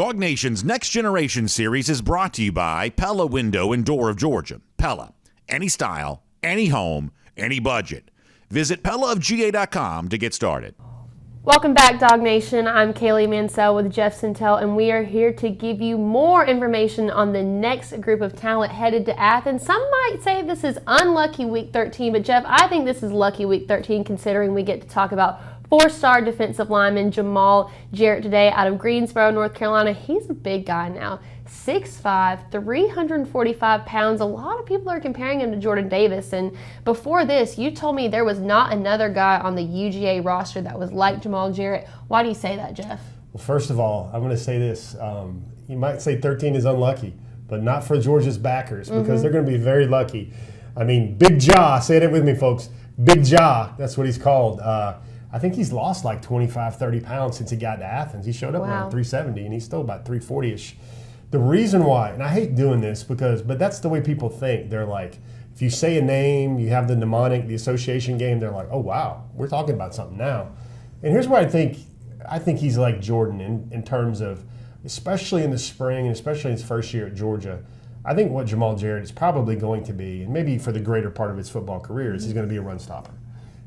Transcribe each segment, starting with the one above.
DawgNation's Next Generation series is brought to you by Pella Window and Door of Georgia. Pella, any style, any home, any budget. Visit PellaofGA.com to get started. Welcome back, DawgNation. I'm Kaylee Mansell with Jeff Sentell, and we are here to give you more information on the next group of talent headed to Athens. Some might say this is unlucky Week 13, but Jeff, I think this is lucky Week 13 considering we get to talk about four-star defensive lineman Jamaal Jarrett today out of Greensboro, North Carolina. He's a big guy now, 6'5", 345 pounds. A lot of people are comparing him to Jordan Davis. And before this, you told me there was not another guy on the UGA roster that was like Jamaal Jarrett. Why do you say that, Jeff? Well, first of all, I'm going to say this. You might say 13 is unlucky, but not for Georgia's backers because they're going to be very lucky. I mean, Big Jaw, say it with me, folks. Big Jaw, that's what he's called. I think he's lost like 25, 30 pounds since he got to Athens. He showed up around 370, and he's still about 340-ish. The reason why, and I hate doing this but that's the way people think. They're like, if you say a name, you have the mnemonic, the association game, they're like, oh, wow, we're talking about something now. And here's where I think he's like Jordan in terms of, especially in the spring and especially in his first year at Georgia, I think what Jamaal Jarrett is probably going to be, and maybe for the greater part of his football career, is he's going to be a run stopper.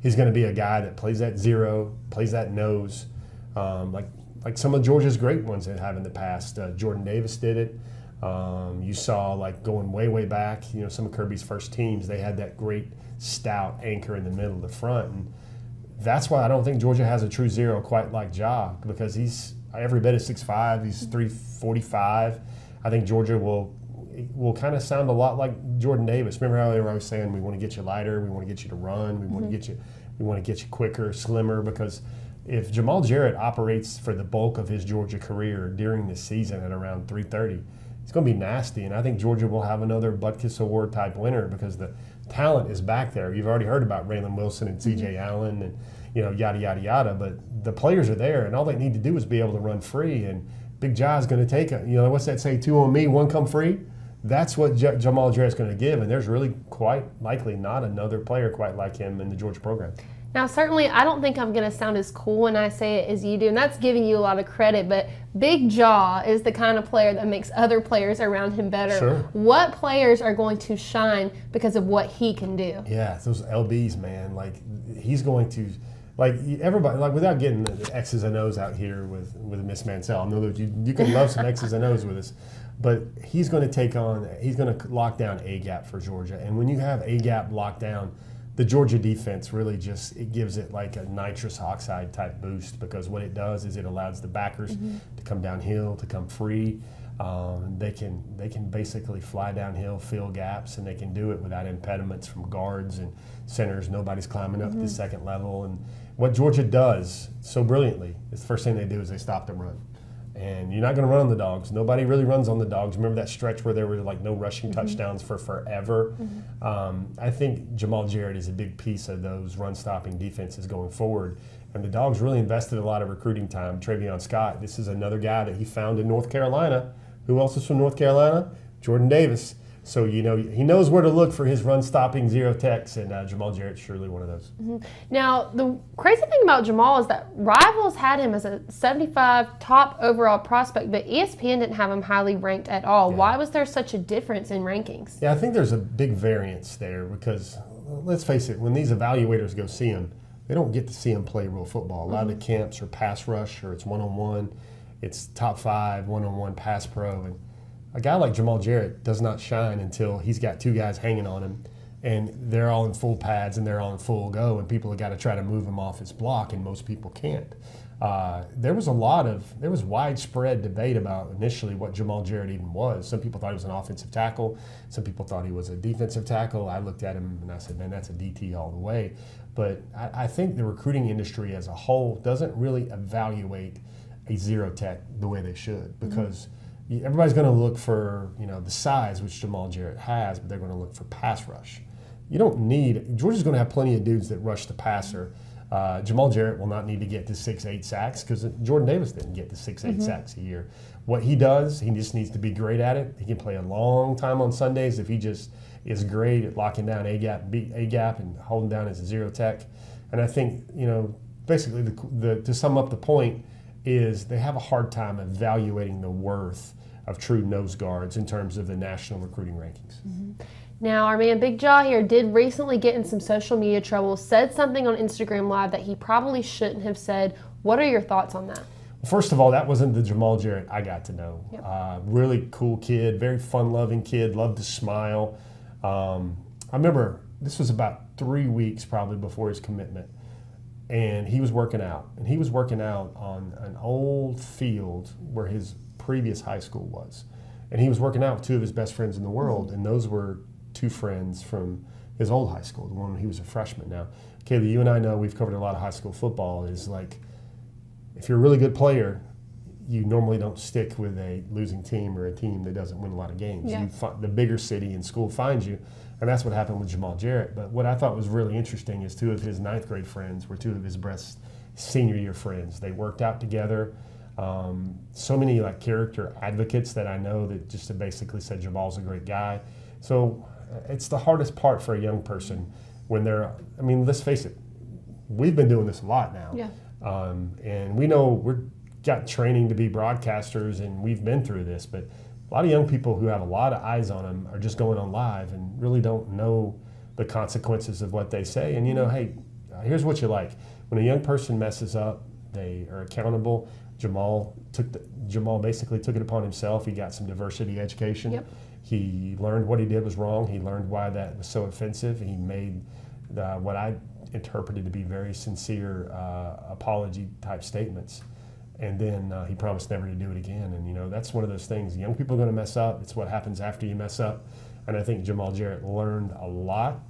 He's going to be a guy that plays that zero, plays that nose, like some of Georgia's great ones that have in the past. Jordan Davis did it. You saw, like, going way, way back, some of Kirby's first teams, they had that great stout anchor in the middle of the front. And that's why I don't think Georgia has a true zero quite like Ja, because he's every bit of 6'5", he's 345. I think Georgia will kind of sound a lot like Jordan Davis. Remember how they were always saying, we want to get you lighter, we want to get you to run, we want to get you quicker, slimmer, because if Jamaal Jarrett operates for the bulk of his Georgia career during this season at around 330, it's going to be nasty. And I think Georgia will have another Butkus Award type winner because the talent is back there. You've already heard about Raylan Wilson and C.J. Allen and yada, yada, yada, but the players are there, and all they need to do is be able to run free. And Big Ja's going to take what's that say, 2 on me, 1 come free? That's what Jamaal Jarrett's going to give, and there's really quite likely not another player quite like him in the Georgia program. Now, certainly, I don't think I'm going to sound as cool when I say it as you do, and that's giving you a lot of credit, but Big Jaw is the kind of player that makes other players around him better. Sure. What players are going to shine because of what he can do? Yeah, those LBs, man. Like, he's going to, like, everybody, like, without getting the X's and O's out here with Miss Mansell, I know that you can love some X's and O's with us, but he's going to lock down A-gap for Georgia. And when you have A-gap locked down, the Georgia defense really it gives it like a nitrous oxide type boost, because what it does is it allows the backers to come downhill, to come free. They can basically fly downhill, fill gaps, and they can do it without impediments from guards and centers. Nobody's climbing up to the second level. And what Georgia does so brilliantly is the first thing they do is they stop the run. And you're not going to run on the Dogs. Nobody really runs on the Dogs. Remember that stretch where there were like no rushing touchdowns for forever? I think Jamaal Jarrett is a big piece of those run-stopping defenses going forward. And the Dogs really invested a lot of recruiting time. Travion Scott, this is another guy that he found in North Carolina. Who else is from North Carolina? Jordan Davis. So, he knows where to look for his run-stopping zero techs, and Jamaal Jarrett's surely one of those. Now, the crazy thing about Jamaal is that Rivals had him as a 75 top overall prospect, but ESPN didn't have him highly ranked at all. Yeah. Why was there such a difference in rankings? Yeah, I think there's a big variance there because, let's face it, when these evaluators go see him, they don't get to see him play real football. A lot of the camps are pass rush, or it's one-on-one. It's top 5, one-on-one pass pro, and a guy like Jamaal Jarrett does not shine until he's got 2 guys hanging on him, and they're all in full pads and they're all in full go, and people have got to try to move him off his block, and most people can't. There was widespread debate about initially what Jamaal Jarrett even was. Some people thought he was an offensive tackle. Some people thought he was a defensive tackle. I looked at him and I said, man, that's a DT all the way. But I think the recruiting industry as a whole doesn't really evaluate a zero tech the way they should, because everybody's going to look for the size, which Jamaal Jarrett has, but they're going to look for pass rush. Georgia's going to have plenty of dudes that rush the passer. Jamaal Jarrett will not need to get to 6-8 sacks because Jordan Davis didn't get to 6-8 sacks a year. What he does, he just needs to be great at it. He can play a long time on Sundays if he just is great at locking down A-gap and holding down as a zero tech. And I think, basically to sum up the point, is they have a hard time evaluating the worth of true nose guards in terms of the national recruiting rankings. Now, our man Big Jaw here did recently get in some social media trouble, said something on Instagram Live that he probably shouldn't have said. What are your thoughts on that? First of all, that wasn't the Jamaal Jarrett I got to know. Yep. Really cool kid, very fun-loving kid, loved to smile. I remember this was about 3 weeks probably before his commitment, and he was working out. And he was working out on an old field where his previous high school was. And he was working out with two of his best friends in the world, and those were two friends from his old high school, the one when he was a freshman. Now, Kaylee, you and I know we've covered a lot of high school football, is like, if you're a really good player, you normally don't stick with a losing team or a team that doesn't win a lot of games. Yeah. The bigger city and school finds you, and that's what happened with Jamaal Jarrett. But what I thought was really interesting is two of his ninth grade friends were two of his best senior year friends. They worked out together. So many like character advocates that I know that just have basically said Jamaal's a great guy. So it's the hardest part for a young person when they're, I mean, let's face it, we've been doing this a lot now. Yeah. And we know we're got training to be broadcasters and we've been through this, but a lot of young people who have a lot of eyes on them are just going on live and really don't know the consequences of what they say. And hey, here's what you like. When a young person messes up, they are accountable. Jamaal basically took it upon himself. He got some diversity education. Yep. He learned what he did was wrong. He learned why that was so offensive. He made what I interpreted to be very sincere apology type statements. And then he promised never to do it again. And that's one of those things. Young people are going to mess up. It's what happens after you mess up. And I think Jamaal Jarrett learned a lot.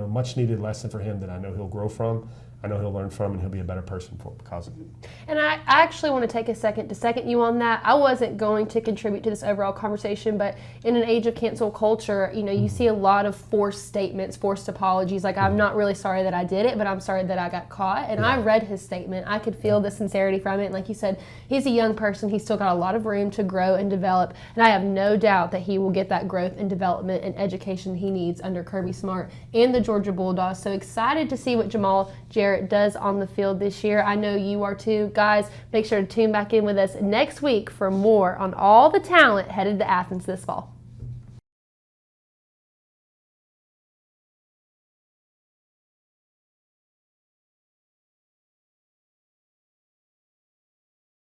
Much needed lesson for him that I know he'll grow from. I know he'll learn from, and he'll be a better person because of it. And I actually want to take a second to second you on that. I wasn't going to contribute to this overall conversation, but in an age of cancel culture, you see a lot of forced statements, forced apologies. Like, I'm not really sorry that I did it, but I'm sorry that I got caught. And I read his statement. I could feel the sincerity from it. And like you said, he's a young person. He's still got a lot of room to grow and develop. And I have no doubt that he will get that growth and development and education he needs under Kirby Smart and the Georgia Bulldogs. So excited to see what Jamaal Jarrett does on the field this year. I know you are too. Guys, make sure to tune back in with us next week for more on all the talent headed to Athens this fall.